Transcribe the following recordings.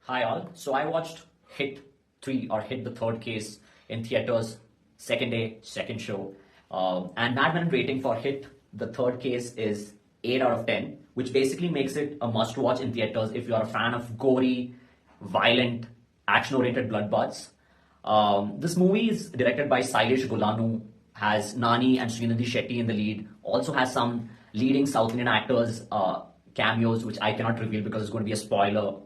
Hi all. So I watched Hit 3 or Hit the Third Case in theaters, second day, second show. And Mad Men rating for Hit the Third Case is 8 out of 10, which basically makes it a must watch in theaters if you are a fan of gory, violent, action oriented bloodbaths. This movie is directed by Sailesh Gulanu, has Nani and Srinidhi Shetty in the lead, also has some leading South Indian actors cameos, which I cannot reveal because it's going to be a spoiler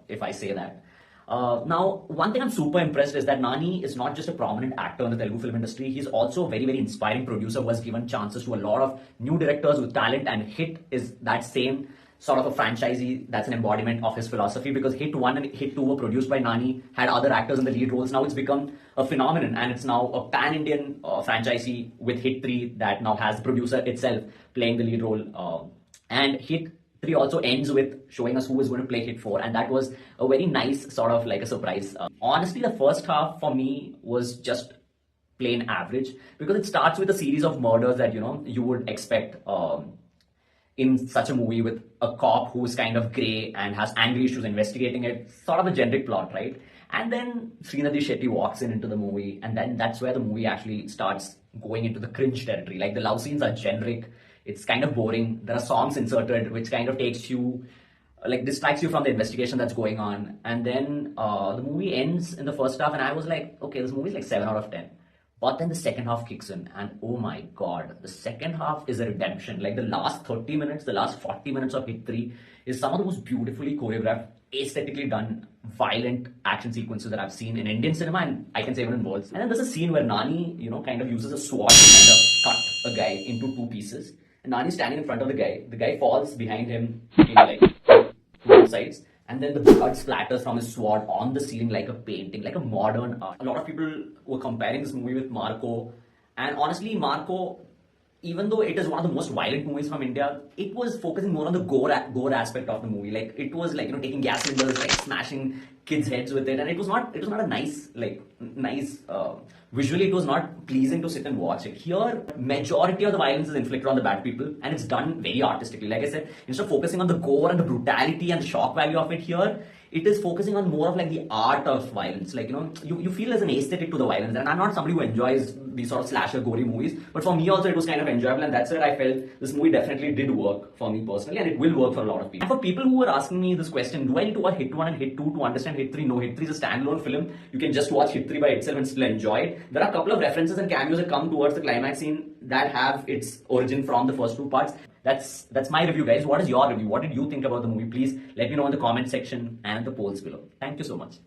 if I say that. Now, one thing I'm super impressed is that Nani is not just a prominent actor in the Telugu film industry, he's also a very, very inspiring producer who has given chances to a lot of new directors with talent, and Hit is that same sort of a franchisee that's an embodiment of his philosophy because Hit 1 and Hit 2 were produced by Nani, had other actors in the lead roles. Now it's become a phenomenon and it's now a pan-Indian franchisee with Hit 3 that now has the producer itself playing the lead role. And Hit 3 also ends with showing us who is going to play Hit 4, and that was a very nice sort of like a surprise. Honestly, the first half for me was just plain average because it starts with a series of murders that you would expect in such a movie with a cop who's kind of grey and has angry issues investigating it, sort of a generic plot, right? And then Srinidhi Shetty walks into the movie, and then that's where the movie actually starts going into the cringe territory. Like the love scenes are generic, it's kind of boring. There are songs inserted which kind of takes you, like distracts you from the investigation that's going on. And then the movie ends in the first half, and I was like, okay, this movie is like 7 out of 10. But then the second half kicks in, and oh my god, the second half is a redemption. Like the last 30 minutes, the last 40 minutes of Hit 3 is some of the most beautifully choreographed, aesthetically done, violent action sequences that I've seen in Indian cinema, and I can say even in worlds. And then there's a scene where Nani, kind of uses a sword to kind of cut a guy into two pieces. And Nani's standing in front of the guy. The guy falls behind him, like both sides. And then the blood splatters from his sword on the ceiling like a painting, like a modern art. A lot of people were comparing this movie with Marco. And honestly, Marco, even though it is one of the most violent movies from India, it was focusing more on the gore aspect of the movie. Like it was like taking gas cylinders, like smashing kids' heads with it, and it was not a nice visually it was not pleasing to sit and watch it. Here, majority of the violence is inflicted on the bad people, and it's done very artistically. Like I said, instead of focusing on the gore and the brutality and the shock value of it, here it is focusing on more of like the art of violence. Like you feel as an aesthetic to the violence, and I'm not somebody who enjoys these sort of slasher gory movies, but for me also it was kind of enjoyable, and that's where I felt this movie definitely did work for me personally, and it will work for a lot of people. And for people who were asking me this question, do I need to watch Hit 1 and Hit 2 to understand Hit 3? No, Hit 3 is a standalone film. You can just watch Hit 3 by itself and still enjoy it. There are a couple of references and cameos that come towards the climax scene that have its origin from the first two parts. That's my review, guys. What is your review? What did you think about the movie? Please let me know in the comment section and the polls below. Thank you so much.